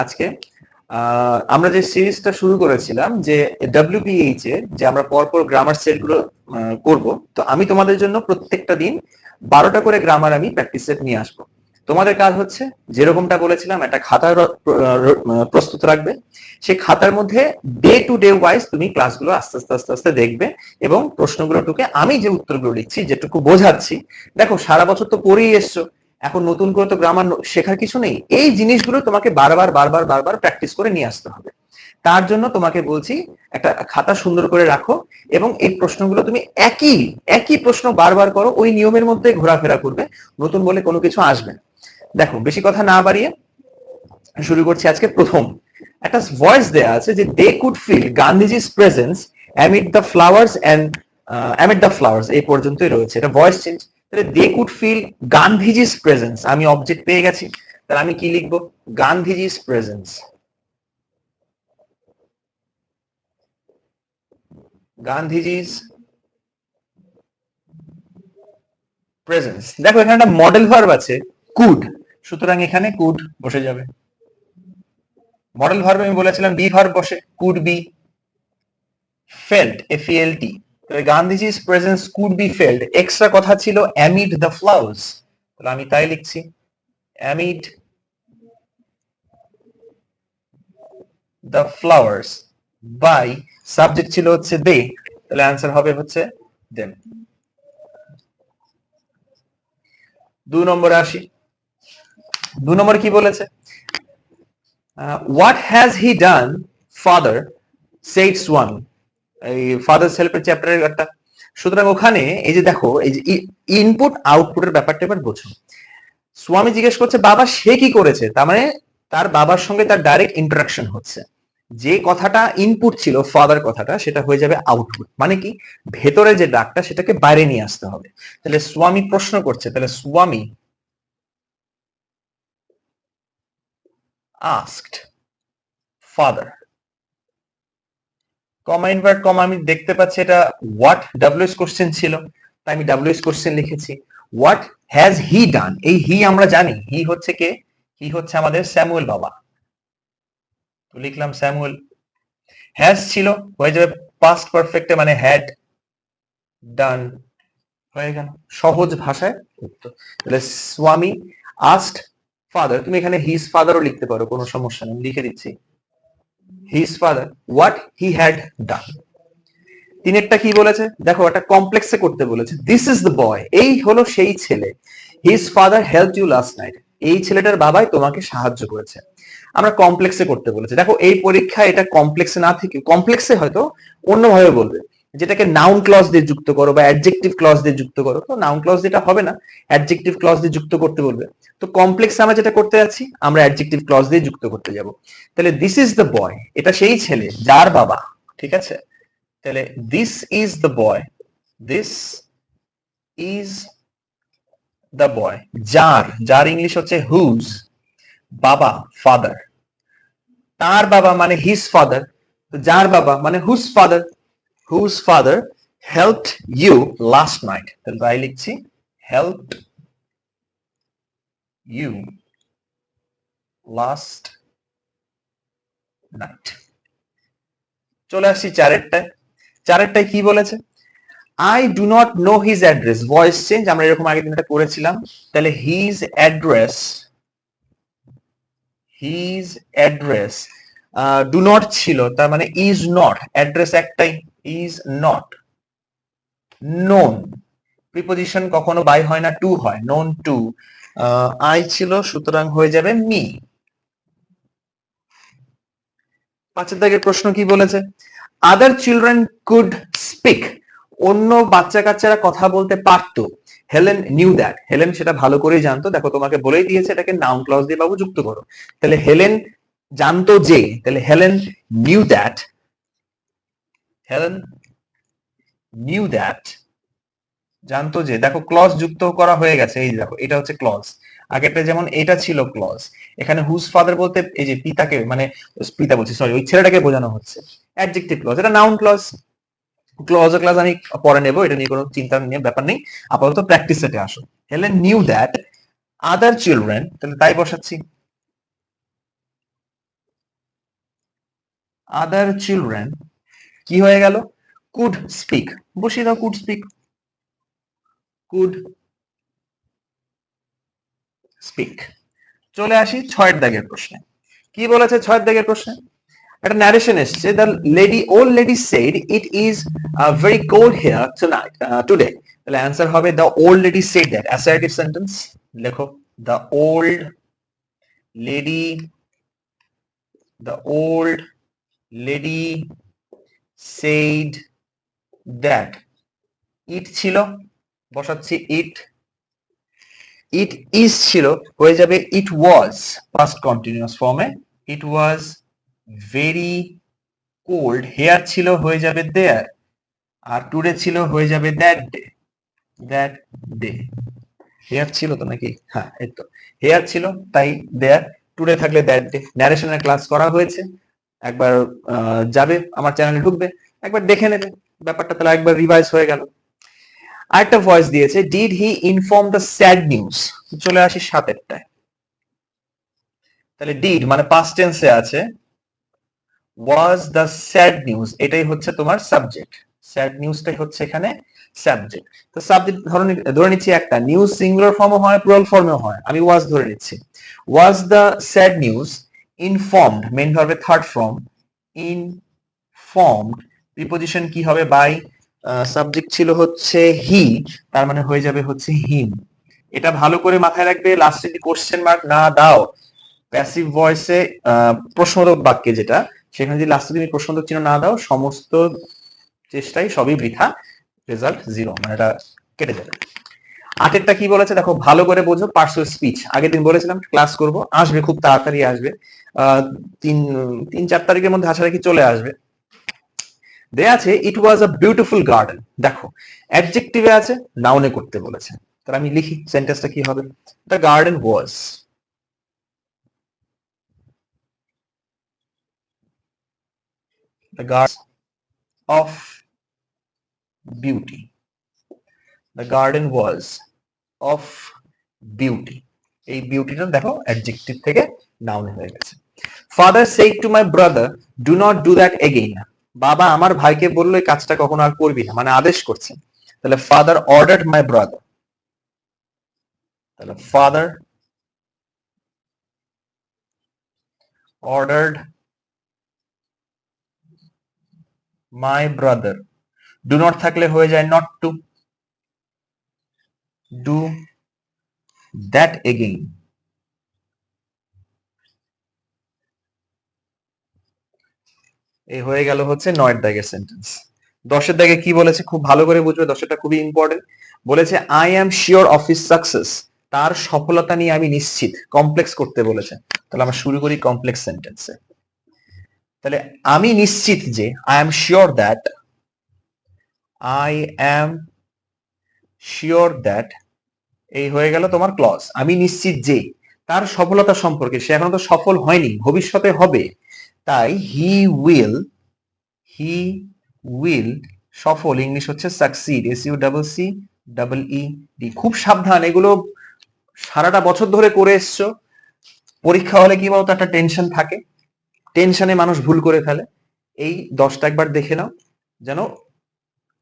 আজকে আমরা যে সিরিজটা শুরু করেছিলাম যে ডব্লিউপিএইচ এর যে আমরা পরপর গ্রামার সেট গুলো করব, তো আমি তোমাদের জন্য প্রত্যেকটা দিন 12টা করে গ্রামার আমি প্র্যাকটিস সেট নিয়ে আসবো। তোমাদের কাজ হচ্ছে যেরকমটা বলেছিলাম একটা খাতা প্রস্তুত রাখবে। সেই খাতার মধ্যে ডে টু ডে ওয়াইজ তুমি ক্লাসগুলো আস্তে আস্তে আস্তে আস্তে দেখবে এবং প্রশ্নগুলো ঢুকে আমি যে উত্তরগুলো লিখছি যেটুকু বোঝাচ্ছি, দেখো সারা বছর তো পড়েই এসছো, এখন নতুন করে তো গ্রামার শেখার কিছু নেই। এই জিনিসগুলো তোমাকে বারবার বারবার বারবার প্র্যাকটিস করে নিয়ে আসতে হবে। তার জন্য তোমাকে বলছি একটা খাতা সুন্দর করে রাখো এবং এই প্রশ্নগুলো তুমি একই একই প্রশ্ন বারবার করো, ওই নিয়মের মধ্যে ঘোরাফেরা করবে, নতুন বলে কোনো কিছু আসবে না। দেখো বেশি কথা না বাড়িয়ে শুরু করছি। আজকে প্রথম একটা ভয়েস দেয়া আছে যে they could feel Gandhiji's presence amid the flowers and amid the flowers, এই পর্যন্তই রয়েছে, এটা ভয়েস চেঞ্জ। তাহলে দে কুড ফিল গান্ধীজি's প্রেজেন্স, আমি অবজেক্ট পেয়ে গেছি, তাহলে আমি কি লিখবো? গান্ধীজি's প্রেজেন্স। গান্ধীজি's প্রেজেন্স। দেখো এখানে একটা মডেল ভার্ব আছে কুড, সুতরাং এখানে কুড বসে যাবে। মডেল ভার্ব আমি বলেছিলাম বি ভার্ব বসে, could be. Felt, FLT, Gandhiji's presence could be felt, extra কথা ছিল অ্যামিড দ্য ফ্লাওয়ার্স, তাহলে আমি তাই লিখছি amid the flowers by, subject ছিল হচ্ছে দে, তাহলে অ্যান্সার হবে হচ্ছে দেম। 2 নম্বরে আসি। 2 নম্বর কি বলেছে? What has he done father said Swami, এই ফাদার হেল্পের চ্যাপ্টারের একটা। সুতরাং ওখানে এই যে দেখো এই যে ইনপুট আউটপুটের ব্যাপারটা এবার বোঝো। স্বামী জিজ্ঞেস করছে বাবা সে কি করেছে, তার মানে তার বাবার সঙ্গে তার ডাইরেক্ট ইন্টারাকশন হচ্ছে। যে কথাটা ইনপুট ছিল ফাদার কথাটা, সেটা হয়ে যাবে আউটপুট। মানে কি, ভেতরে যে ডাকটা সেটাকে বাইরে নিয়ে আসতে হবে। তাহলে স্বামী প্রশ্ন করছে, তাহলে স্বামী আস্কড ফাদার, কমা ইনভার্ট কমা, আমি দেখতে পাচ্ছি এটা হোয়াট ডব্লিউএস কোশ্চেন ছিল, তাই আমি ডব্লিউএস কোশ্চেন লিখেছি। হোয়াট হ্যাজ হি ডান, এই হি আমরা জানি, হি হচ্ছে কে? হি হচ্ছে আমাদের স্যামুয়েল বাবা, তো লিখলাম স্যামুয়েল। হ্যাজ ছিল, হয়ে যাবে পাস্ট পারফেক্টে, মানে হ্যাড ডান, হয়ে গেল সহজ ভাষায় উত্তর। তাহলে স্বামী আস্কড ফাদার, তুমি এখানে হিজ ফাদারও লিখতে পারো, কোনো সমস্যা নেই, লিখে দিচ্ছি his father what he had done. তিনেরটা কি বলেছে দেখো, একটা কমপ্লেক্সে করতে বলেছে। দিস ইজ দ্য বয়, এই হলো সেই ছেলে। His father help you last night, এই ছেলেটার বাবাই তোমাকে সাহায্য করেছে। আমরা কমপ্লেক্সে করতে বলেছে। দেখো এই পরীক্ষায় এটা কমপ্লেক্সে না থেকে, কমপ্লেক্সে হয়তো অন্যভাবে বলবে, যেটাকে নাউন ক্লজ দিয়ে যুক্ত করো বা অ্যাডজেক্টিভ ক্লজ দিয়ে যুক্ত করো, তো নাউন ক্লজ যেটা হবে না, অ্যাডজেক্টিভ ক্লজ দিয়ে যুক্ত করতে বলবে। তো কমপ্লেক্সে আমরা যেটা করতে যাচ্ছি, আমরা অ্যাডজেক্টিভ ক্লজ দিয়ে যুক্ত করতে যাব। তাহলে দিস ইজ দ্য বয়, এটা সেই ছেলে যার বাবা, ঠিক আছে? তাহলে this is the boy, this is the boy, যার, যার ইংলিশ হচ্ছে হুজ, বাবা ফাদার, তার বাবা মানে হিজ ফাদার, যার বাবা মানে whose father, whose father helped you last night, তাহলে তাই লিখছি হেল্পড ইউ লাস্ট নাইট। চলে আসছি চারেরটায়। চারেরটায় কি বলেছে? I do not know his address, voice change, আমরা এরকম আগের দিন এটা করেছিলাম। তাহলে his address, his address do not ছিল, তার মানে is not, address একটাই, is not known, প্রিপোজিশন কখনো বাই হয় না, টু হয়, known to, I ছিল, সুতরাং হয়ে যাবে me। পাঁচের দাগের প্রশ্ন কি বলেছে? আদার চিলড্রেন কুড স্পিক, অন্য বাচ্চা কাচ্চারা কথা বলতে পারতো। হেলেন নিউ দ্যাট, হেলেন সেটা ভালো করেই জানতো। দেখো তোমাকে বলেই দিয়েছে এটাকে নাউন ক্লজ দিয়ে বাবু যুক্ত করো। তাহলে হেলেন জানতো যে, তাহলে Helen knew that, Helen knew that, জানতো যে। দেখো ক্লজ যুক্ত করা হয়ে গেছে, এই দেখো এটা হচ্ছে ক্লজ। আগেরটা যেমন এটা ছিল ক্লজ, এখানে হুজ ফাদার বলতে এই যে পিতাকে, মানে পিতা বলছি সরি, ওই ছেলেটাকে বোঝানো হচ্ছে। অ্যাডজেক্টিভ ক্লজ, এটা নাউন ক্লজ। ক্লজ ক্লাস আমি পরে নেবো, এটা নিয়ে কোনো চিন্তা নিয়ে ব্যাপার নেই, আপাতত প্র্যাকটিস সেটে আসো। Helen knew that other children, তাহলে তাই বসাচ্ছি আদার চিলড্রেন কি হয়ে গেল, কুড স্পিক, বসিয়ে দাও কুড স্পিক, কুড স্পিক। চলে আসি 6 দাগের প্রশ্নে। কি বলেছে 6 দাগের প্রশ্নে? একটা ন্যারেশন এসছে, the old lady said it is very cold here today. তাহলে অ্যান্সার হবে the old lady said that. Assertive sentence লেখো, the old lady, the old lady said that. It ছিল, বসাচ্ছি ইট, ইট ইজ ছিল, হয়ে যাবে ইট ওয়াজ, পাস্ট কন্টিনিউয়াস ফর্মে, it was very cold. Here ছিল, হয়ে যাবে দেয়ার, আর টুডে ছিল, হয়ে যাবে that day, that day. Here ছিল তো নাকি, হ্যাঁ এই তো হেয়ার ছিল তাই দেয়ার, টুডে থাকলে দ্যাট ডে। ন্যারেশনের ক্লাস করা হয়েছে, একবার যাবে আমার চ্যানেলে ঢুকবে, একবার দেখে নেবে ব্যাপারটা, তাহলে একবার রিভাইজ হয়ে গেল। আরেকটা ভয়েস দিয়েছে, did he inform the sad news. চলে আসি 7-টায়। তাহলে ডিড মানে পাস্ট টেন্সে আছে, ওয়াজ দ্য স্যাড নিউজ, এটাই হচ্ছে তোমার সাবজেক্ট, স্যাড নিউজটাই হচ্ছে এখানে সাবজেক্ট। তো সাবজেক্ট ধরে নিচ্ছি একটা, নিউজ সিঙ্গুলার ফর্মও হয় প্লুরাল ফর্মেও হয়, আমি ওয়াজ ধরে নিচ্ছি। Was the sad news informed, main ভার্বের থার্ড ফর্ম, ইনফর্মড, প্রিপজিশন কি হবে, বাই, সাবজেক্ট ছিল হচ্ছে হি, তার মানে হয়ে যাবে হচ্ছে হিম। এটা ভালো করে মাথায় রাখবে, লাস্টে যদি কোশ্চেন মার্ক না দাও, প্যাসিভ ভয়েসে প্রশ্নবোধক বাক্যে যেটা, সেখানে যদি লাস্টে তুমি প্রশ্নবোধক চিহ্ন না দাও, সমস্ত চেষ্টাই সবই বৃথা, রেজাল্ট 0, মানে এটা কেটে যাবে। 8-টা কি বলেছে দেখো, ভালো করে বোঝো, পার্সোনাল স্পিচ। আগের দিন বলেছিলাম ক্লাস করব, আসবে খুব তাড়াতাড়ি আসবে, 3-4 তারিখের মধ্যে আশা রাখি চলে আসবে। দেয়া আছে ইট ওয়াজ আ বিউটিফুল গার্ডেন, দেখো অ্যাডজেক্টিভে আছে, নাউনে করতে বলেছে, তাহলে আমি লিখি সেন্টেন্সটা কি হবে, the garden was, the garden of beauty, the garden was of beauty। এই বিউটিটা দেখো অ্যাডজেক্টিভ থেকে নাউন হয়ে গেছে। Father said to my brother do not do that again, বাবা আমার ভাইকে বললো এই কাজটা কখনো আর করবি না, মানে আদেশ করছেন। তাহলে ফাদার ordered my brother, তাহলে father ordered my brother, do not থাকলে হয়ে যায় not to do that again। এই হয়ে গেল হচ্ছে 9 দাগের সেন্টেন্স। 10 দাগে কি বলেছে খুব ভালো করে বুঝবে, 10টা খুবই ইম্পর্টেন্ট। বলেছে I am sure of his success, তার সফলতা নিয়ে আমি নিশ্চিত। কমপ্লেক্স করতে বলেছে, তাহলে আমরা শুরু করি কমপ্লেক্স সেন্টেন্সে। তাহলে আমি নিশ্চিত যে, I am sure that, I am sure that, এই হয়ে গেল তোমার ক্লজ। আমি নিশ্চিত যে তার সফলতা সম্পর্কে, সে এখনো তো সফল হয়নি, ভবিষ্যতে হবে, তাই হি উইল, হি উইল, সফল ইংলিশ হচ্ছে সাকসিড, SUCCEED। খুব সাবধান, এগুলো সারাটা বছর ধরে করে এসছো, পরীক্ষা হলে কি বলতো একটা টেনশন থাকে, টেনশনে মানুষ ভুল করে ফেলে। এই 10টা একবার দেখে নাও, যেন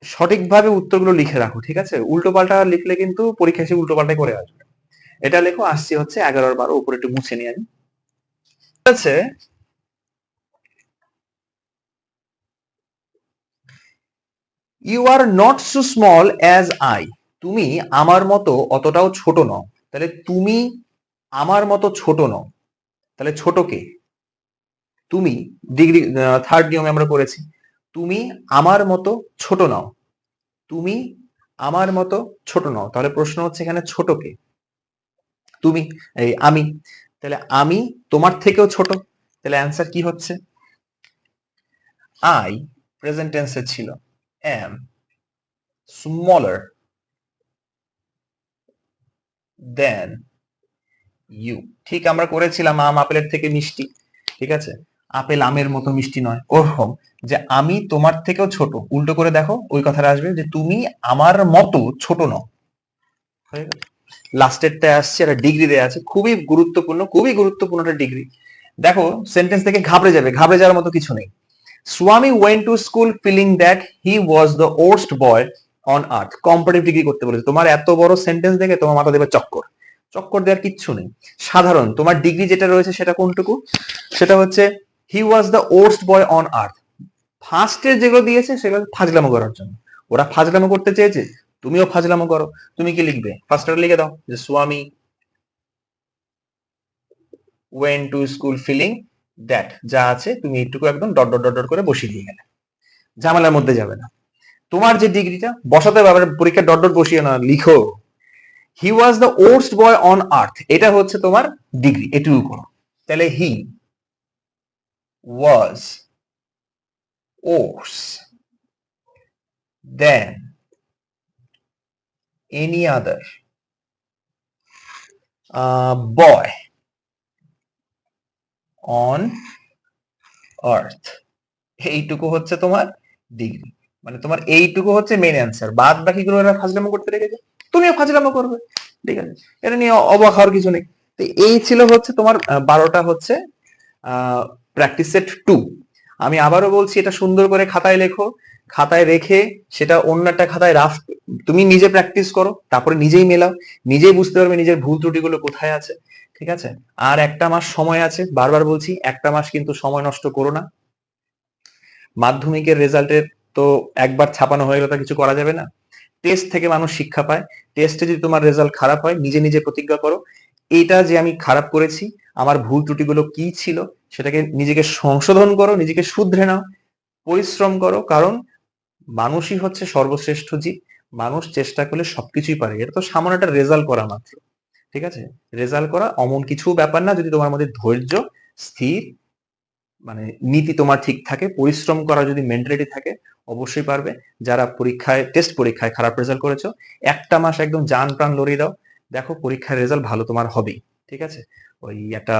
সঠিকভাবে উত্তরগুলো লিখে রাখো, ঠিক আছে? উল্টো পাল্টা লিখলে কিন্তু পরীক্ষা এসে উল্টো পাল্টাই করে আসবে। এটা লেখো, আসছি হচ্ছে 11 আর 12, উপরে একটু মুছে নিয়ে আমি। আছে you are not so small as I, তুমি আমার মতো অতটাও ছোট নও। তাহলে তুমি আমার মতো ছোট নও, তাহলে ছোট কে? তুমি, ডিগ্রি থার্ড নিয়মে আমরা করেছি, তুমি আমার মতো ছোট নও, তুমি আমার মতো ছোট নও। তাহলে প্রশ্ন হচ্ছে এখানে ছোট কে? তুমি, এই আমি। তাহলে আমি তোমার থেকেও ছোট, তাহলে অ্যান্সার কি হচ্ছে? আই প্রেজেন্ট টেন্সে ছিল, এম স্মলার দেন ইউ। ঠিক আমরা করেছিলাম আম আপেলের থেকে মিষ্টি, ঠিক আছে? আপেল আমের মতো মিষ্টি নয়, ওরকম যে আমি তোমার থেকেও ছোট, উল্টো করে দেখো ওই কথাটা আসবে যে তুমি আমার মতো ছোট নও। লাস্টেরটা আসছে, একটা ডিগ্রি দেয়া আছে, খুবই গুরুত্বপূর্ণ, খুবই গুরুত্বপূর্ণ একটা ডিগ্রি। দেখো সেন্টেন্স থেকে ঘাবড়ে যাবে, ঘাবড়ে যাওয়ার মতো কিছু নেই। Swami went to school feeling that he was the worst boy on earth. Comparative degree করতে বলেছে। তোমার এত বড় সেন্টেন্স দেখে তোমার মাথা দেবে চক্কর। চক্কর দেওয়ার কিচ্ছু নেই। সাধারণ তোমার ডিগ্রি যেটা রয়েছে সেটা কোনটুকু? সেটা হচ্ছে he was the worst boy on earth. ফার্স্টে যেগুলো দিয়েছে সেগুলো ফাজলামো করার জন্য। ওরা ফাজলামো করতে চেয়েছে, তুমিও ফাজলামো করো। তুমি কি লিখবে? ফার্স্টটা লিখে দাও যে Swami went to school feeling that, যা আছে তুমি এইটুকু একদম ডট ডট ডট ডট করে বসিয়ে দিয়ে গেলে, ঝামেলার মধ্যে যাবে না। তোমার যে ডিগ্রিটা বসাতে হবে, পরীক্ষা ডট ডট বসিয়ে না, লিখো he was the worst boy on earth. এটা হচ্ছে তোমার ডিগ্রি, এটুকু করো। তাহলে হি ওয়াজ ওর্স than any other boy on আর্থ। এইটুকু হচ্ছে তোমার ডিগ্রি, মানে তোমার এইটুকু হচ্ছে মেন অ্যান্সার। বাদ বাকিগুলো এরা ফাজলামো করতে রেখেছে, তুমিও ফাজলামো করবে। ঠিক আছে, এটা নিয়ে অবাক হওয়ার কিছু নেই। তো এই ছিল হচ্ছে তোমার 12টা হচ্ছে প্র্যাকটিস সেট 2। আমি আবারও বলছি, এটা সুন্দর করে খাতায় লেখো। খাতায় রেখে সেটা অন্য একটা খাতায় রাফ তুমি নিজে প্র্যাকটিস করো, তারপরে নিজেই মেলাও, নিজেই বুঝতে পারবে নিজের ভুল ত্রুটিগুলো কোথায় আছে। ঠিক আছে, আর একটা মাস সময় আছে। বারবার বলছি, একটা মাস কিন্তু সময় নষ্ট করো না। মাধ্যমিকের রেজাল্টের তো একবার ছাপানো হয়ে গেলে তা কিছু করা যাবে না। টেস্ট থেকে মানুষ শিক্ষা পায়। টেস্টে যদি তোমার রেজাল্ট খারাপ হয়, নিজে নিজে প্রতিজ্ঞা করো, এটা যে আমি খারাপ করেছি, আমার ভুল ত্রুটিগুলো কি ছিল, সেটাকে নিজেকে সংশোধন করো, নিজেকে শুধরে নাও, পরিশ্রম করো। কারণ মানুষই হচ্ছে সর্বশ্রেষ্ঠ জীব। মানুষ চেষ্টা করলে সবকিছুই পারে। এটা তো সামান্য একটা রেজাল্ট করা মাত্র। ঠিক আছে, রেজাল্ট করা অমন কিছু ব্যাপার না, যদি তোমার মধ্যে ধৈর্য, স্থির, মানে নীতি তোমার ঠিক থাকে, পরিশ্রম করার যদি মেন্টালিটি থাকে, অবশ্যই পারবে। যারা পরীক্ষায়, টেস্ট পরীক্ষায় খারাপ রেজাল্ট করেছো, একটা মাস একদম জান প্রাণ লড়িয়ে দাও, দেখো পরীক্ষার রেজাল্ট ভালো তোমার হবেই। ঠিক আছে, ওই একটা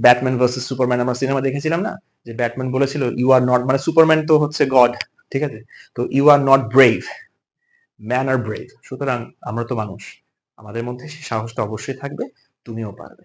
ব্যাটম্যান ভার্সেস সুপারম্যান আমরা সিনেমা দেখেছিলাম না, যে ব্যাটম্যান বলেছিল ইউ আর নট, মানে সুপারম্যান তো হচ্ছে গড। ঠিক আছে, তো you are not brave, man are brave. সুতরাং আমরা তো মানুষ, আমাদের মধ্যে সেই সাহসটা অবশ্যই থাকবে, তুমিও পারবে।